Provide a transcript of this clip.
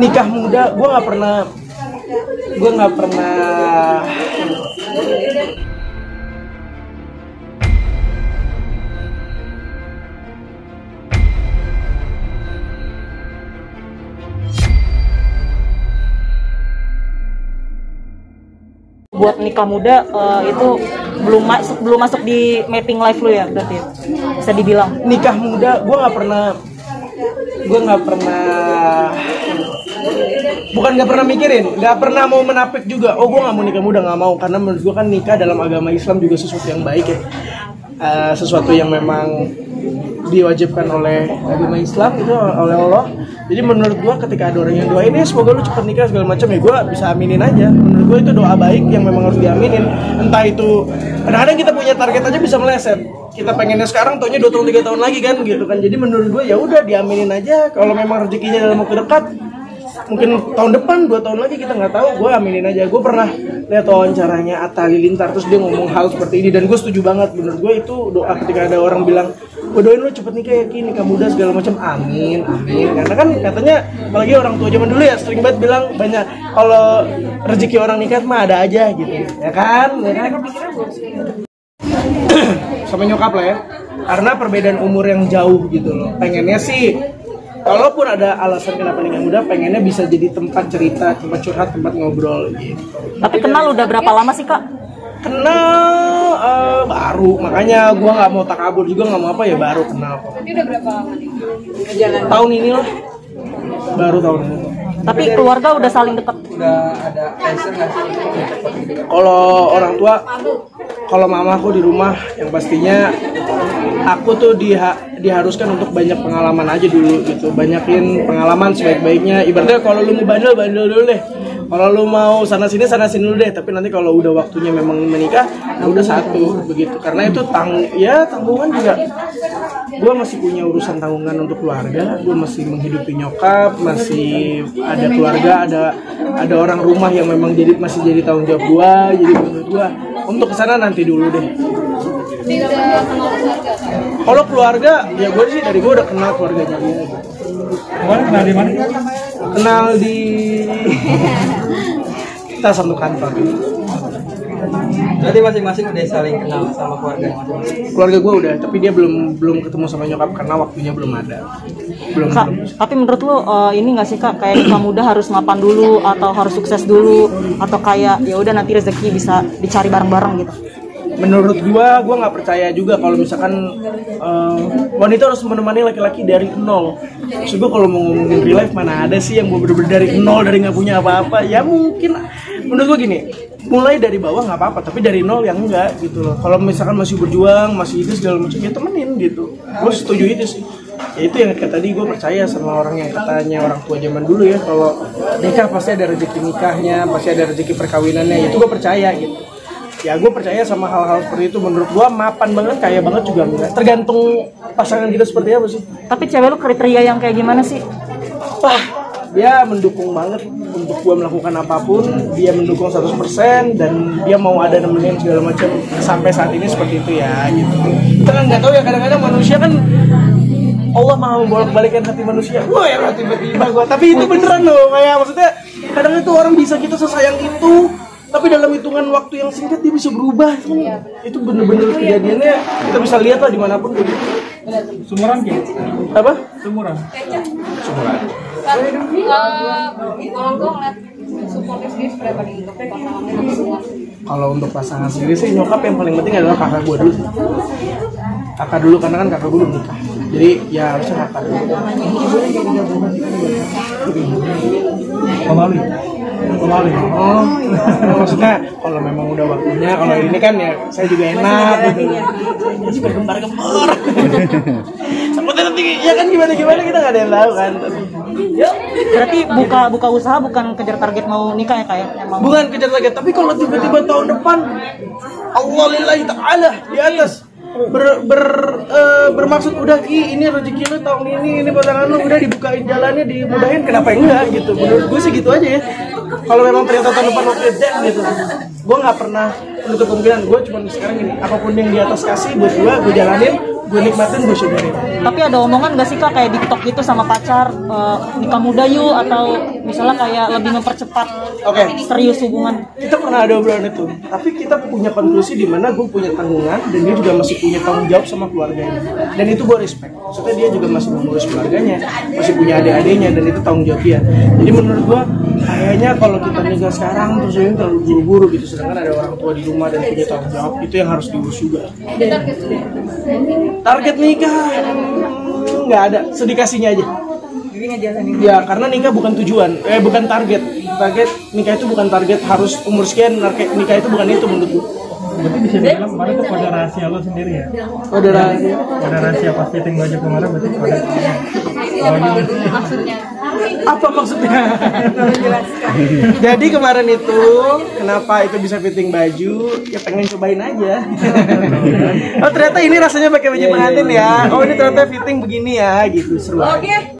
nikah muda gue nggak pernah buat nikah muda itu belum masuk di mapping life lu ya, berarti bisa dibilang nikah muda gue nggak pernah bukan nggak pernah mikirin, nggak pernah mau menapik juga. Oh gue nggak mau nikah muda, nggak mau, karena menurut gue kan nikah dalam agama Islam juga sesuatu yang baik ya, sesuatu yang memang diwajibkan oleh agama Islam itu oleh Allah. Jadi menurut gue ketika ada orang yang doain ya semoga lu cepat nikah segala macam, ya gue bisa aminin aja. Menurut gue itu doa baik yang memang harus diaminin. Entah itu kadang-kadang kita punya target aja bisa meleset, kita pengennya sekarang taunya 2 tahun 3 tahun lagi kan gitu kan. Jadi menurut gue ya udah diaminin aja. Kalau memang rezekinya dalam waktu dekat, mungkin tahun depan 2 tahun lagi kita nggak tahu, gue aminin aja. Gue pernah lihat wawancaranya Atta Halilintar, terus dia ngomong hal seperti ini dan gue setuju banget. Menurut gue itu doa ketika ada orang bilang gue doain lu cepet nikah ya Ki, nikah muda segala macam, amin amin. Karena kan katanya apalagi orang tua zaman dulu ya sering banget bilang banyak kalau rezeki orang nikah mah ada aja gitu ya kan. Sama nyokap lah ya, karena perbedaan umur yang jauh gitu loh. Pengennya sih kalaupun ada alasan kenapa nikah muda, pengennya bisa jadi tempat cerita, tempat curhat, tempat ngobrol gitu. Tapi kenal udah berapa lama sih Kak? Kenal baru, makanya gue nggak mau takabur juga, nggak mau apa ya, baru kenal kok. Ini udah berapa lama nih? Tahun ini lah, baru tahun ini. Tapi keluarga udah saling dekat. Udah ada pressure nggak sih? Kalau orang tua, kalau mamaku di rumah, yang pastinya aku tuh diharuskan untuk banyak pengalaman aja dulu gitu, banyakin pengalaman sebaik-baiknya. Ibaratnya kalau lu mau bandel dulu deh, kalau lu mau sana sini dulu deh. Tapi nanti kalau udah waktunya memang menikah, ya udah satu begitu. Karena itu tanggungan juga. Gue masih punya urusan tanggungan untuk keluarga, gue masih menghidupi nyokap, masih ada keluarga, ada orang rumah yang memang masih jadi tanggung jawab gue. Jadi menurut gue untuk kesana nanti dulu deh. Kalau keluarga, ya gue sih dari gue udah kenal keluarganya dia. Kemarin kenal di mana? Kenal di kita satu kantor. Berarti masing-masing udah saling kenal sama keluarga masing-masing. Keluarga gue udah, tapi dia belum ketemu sama nyokap karena waktunya belum ada. Kak, tapi menurut lo ini nggak sih Kak, kayak nikah muda harus mapan dulu atau harus sukses dulu, atau kayak ya udah nanti rezeki bisa dicari bareng-bareng gitu? Menurut gue nggak percaya juga kalau misalkan wanita harus menemani laki-laki dari nol. Maksud gue kalau mau ngomongin real life, mana ada sih yang bener-bener dari nol, dari nggak punya apa-apa. Ya mungkin menurut gue gini, mulai dari bawah nggak apa-apa, tapi dari nol yang enggak gitu loh. Kalau misalkan masih berjuang, masih itu segala macam, ya temenin gitu. Gue setuju itu sih. Ya itu yang kayak tadi gue percaya sama orang yang katanya orang tua zaman dulu ya, kalau nikah pasti ada rezeki nikahnya, pasti ada rezeki perkawinannya. Itu gue percaya gitu. Ya gue percaya sama hal-hal seperti itu. Menurut gue mapan banget, kaya banget juga enggak. Tergantung pasangan kita seperti apa sih. Tapi cewek lu kriteria yang kayak gimana sih? Wah, dia mendukung banget untuk gue melakukan apapun. Dia mendukung 100% dan dia mau ada nemenin segala macam sampai saat ini seperti itu ya gitu. Kita kan nggak tahu ya, kadang-kadang manusia kan Allah mau bolak-balikan hati manusia. Wah ya tiba-tiba gue. Tapi itu beneran loh, kayak maksudnya kadang itu orang bisa kita sesayang itu, tapi dalam hitungan waktu yang singkat dia bisa berubah. Itu bener-bener kejadiannya kita bisa lihat lah dimanapun begitu. Sumuran gitu? Apa? Sumuran. Kalau gue ngeliat supportif sih sebenarnya bagi pasangannya semua. Kalau untuk pasangan sendiri sih nyokap yang paling penting adalah kakak gue dulu. Kakak dulu, karena kan kakak gue belum nikah. Jadi ya harusnya kakak dulu. Pemali. Oh, maksudnya kalau memang udah waktunya, kalau ini kan ya saya juga enak gitu. Ya juga gembar-gembar. Sampai nanti ya kan gimana kita nggak ada yang tahu kan. Berarti buka usaha bukan kejar target mau nikah ya kayak emang. Bukan kejar target, tapi kalau tiba-tiba tahun depan Allah lillahi ta'ala di atas bermaksud udah Ki, ini rezeki lu tahun ini pasangan lu udah dibukain jalannya, dimudahin, kenapa enggak gitu. Menurut gue sih gitu aja ya. Kalau memang ternyata tahun depan oke deh gitu, gue nggak pernah menutup kemungkinan. Gue cuma sekarang gini, apapun yang di atas kasih buat gue jalanin. gue nikmatin, gue syukurin. Tapi ada omongan gak sih kak kayak di TikTok gitu sama pacar, nikah muda yuk, atau misalnya kayak lebih mempercepat Oke. serius hubungan? Kita pernah ada obrolan itu, tapi kita punya konklusi di mana gue punya tanggungan dan dia juga masih punya tanggung jawab sama keluarganya, dan itu gue respect. Maksudnya dia juga masih mengurus keluarganya, masih punya adik-adiknya, dan itu tanggung jawab dia. Jadi menurut gue kayaknya kalau kita nikah sekarang terus ini terlalu buru-buru gitu, sedangkan ada orang tua di rumah dan punya tanggung jawab, itu yang harus diurus juga. Target nikah nggak ada, sedikasinya aja. Ya karena nikah bukan tujuan, bukan target. Target nikah itu bukan target harus umur sekian. Nikah itu bukan itu menurut gue. Berarti bisa dibilang kemarin itu kode rahasia lo sendiri ya? Kode rahasia. Kode rahasia pas fitting baju kemarin berarti kode. Maksudnya Apa maksudnya? Jadi kemarin itu kenapa itu bisa fitting baju? Ya pengen cobain aja. Oh ternyata ini rasanya pakai baju pengantin ya. Oh ini ternyata fitting begini ya gitu, seru.